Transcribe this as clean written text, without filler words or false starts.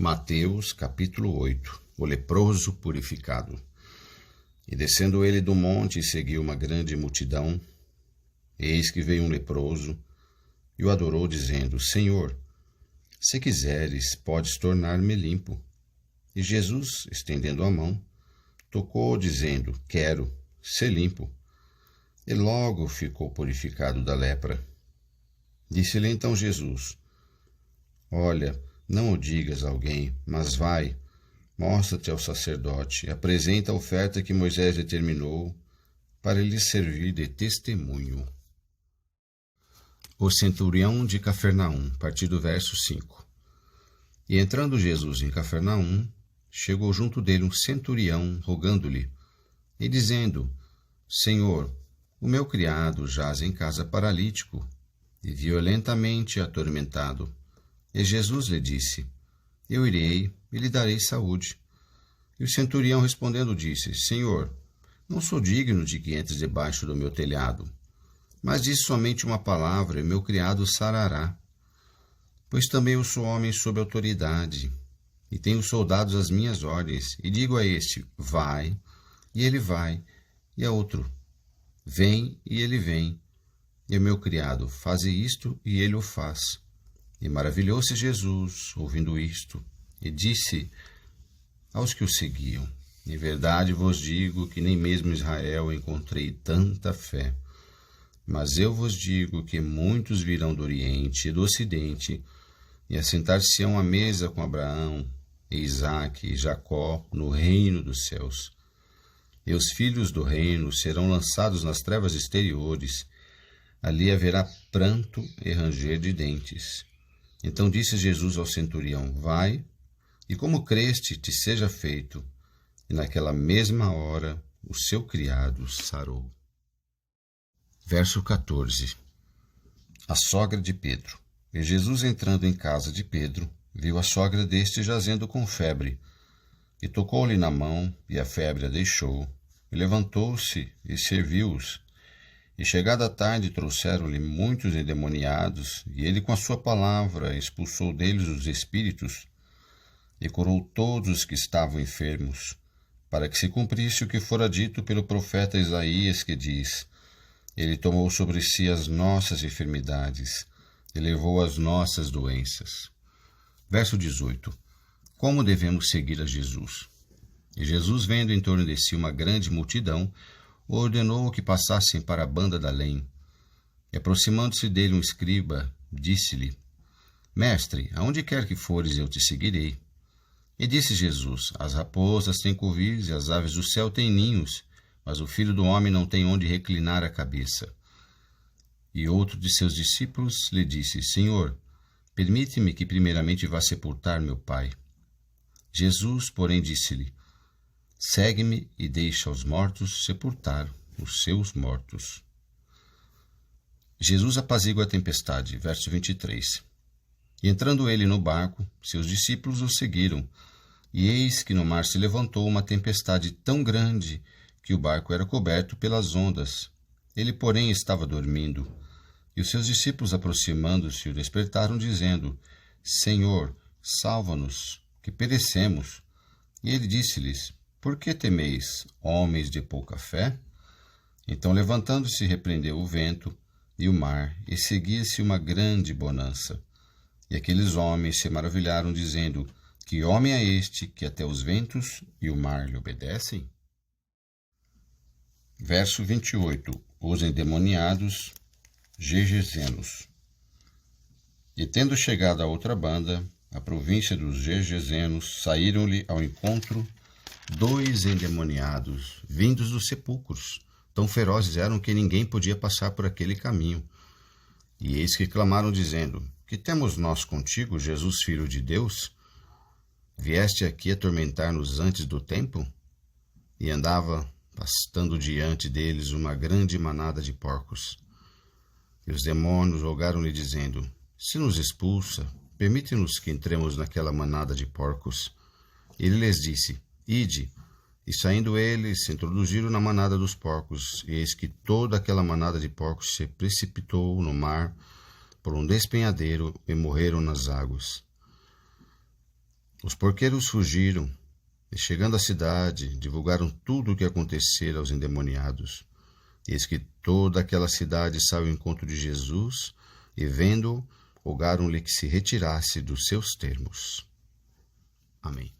Mateus, capítulo 8. O leproso purificado. E descendo ele do monte, seguiu uma grande multidão. Eis que veio um leproso, e o adorou, dizendo: Senhor, se quiseres, podes tornar-me limpo. E Jesus, estendendo a mão, tocou, dizendo: Quero, ser limpo. E logo ficou purificado da lepra. Disse-lhe então Jesus: Olha, não o digas a alguém, mas vai, mostra-te ao sacerdote, e apresenta a oferta que Moisés determinou, para lhe servir de testemunho. O centurião de Cafarnaum, a partir do verso 5. E entrando Jesus em Cafarnaum, chegou junto dele um centurião, rogando-lhe, e dizendo: Senhor, o meu criado jaz em casa paralítico, e violentamente atormentado. E Jesus lhe disse: Eu irei e lhe darei saúde. E o centurião respondendo disse: Senhor, não sou digno de que entres debaixo do meu telhado, mas diz somente uma palavra, e meu criado sarará. Pois também eu sou homem sob autoridade, e tenho soldados às minhas ordens, e digo a este: vai, e ele vai, e a outro: vem, e ele vem. E ao meu criado: faze isto, e ele o faz. E maravilhou-se Jesus, ouvindo isto, e disse aos que o seguiam: Em verdade vos digo que nem mesmo em Israel encontrei tanta fé. Mas eu vos digo que muitos virão do Oriente e do Ocidente, e assentar-se-ão à mesa com Abraão, e Isaque e Jacó no reino dos céus. E os filhos do reino serão lançados nas trevas exteriores, ali haverá pranto e ranger de dentes. Então disse Jesus ao centurião: Vai, e como creste, te seja feito. E naquela mesma hora o seu criado sarou. Verso 14. A sogra de Pedro. E Jesus, entrando em casa de Pedro, viu a sogra deste jazendo com febre, e tocou-lhe na mão, e a febre a deixou, e levantou-se e serviu-os. E chegada a tarde trouxeram-lhe muitos endemoniados, e ele com a sua palavra expulsou deles os espíritos, e curou todos os que estavam enfermos, para que se cumprisse o que fora dito pelo profeta Isaías, que diz: Ele tomou sobre si as nossas enfermidades, e levou as nossas doenças. Verso 18. Como devemos seguir a Jesus? E Jesus, vendo em torno de si uma grande multidão, ordenou que passassem para a banda da além. E aproximando-se dele um escriba, disse-lhe: Mestre, aonde quer que fores, eu te seguirei. E disse Jesus: As raposas têm covis e as aves do céu têm ninhos, mas o Filho do Homem não tem onde reclinar a cabeça. E outro de seus discípulos lhe disse: Senhor, permite-me que primeiramente vá sepultar meu pai. Jesus, porém, disse-lhe: Segue-me e deixa os mortos sepultar os seus mortos. Jesus apazigua a tempestade. Verso 23. E entrando ele no barco, seus discípulos o seguiram. E eis que no mar se levantou uma tempestade tão grande que o barco era coberto pelas ondas. Ele, porém, estava dormindo. E os seus discípulos, aproximando-se, o despertaram, dizendo: Senhor, salva-nos, que perecemos. E ele disse-lhes: Por que temeis, homens de pouca fé? Então, levantando-se, repreendeu o vento e o mar, e seguia-se uma grande bonança. E aqueles homens se maravilharam, dizendo: Que homem é este, que até os ventos e o mar lhe obedecem? Verso 28. Os endemoniados Gergesenos. E tendo chegado à outra banda, a província dos Gergesenos, saíram-lhe ao encontro 2 endemoniados, vindos dos sepulcros. Tão ferozes eram que ninguém podia passar por aquele caminho. E eis que clamaram, dizendo: Que temos nós contigo, Jesus, Filho de Deus? Vieste aqui atormentar-nos antes do tempo? E andava pastando diante deles uma grande manada de porcos. E os demônios rogaram-lhe, dizendo: Se nos expulsa, permite-nos que entremos naquela manada de porcos. Ele lhes disse: Ide. E saindo eles, se introduziram na manada dos porcos, e eis que toda aquela manada de porcos se precipitou no mar por um despenhadeiro e morreram nas águas. Os porqueiros fugiram e, chegando à cidade, divulgaram tudo o que acontecera aos endemoniados. Eis que toda aquela cidade saiu ao encontro de Jesus e, vendo-o, rogaram-lhe que se retirasse dos seus termos. Amém.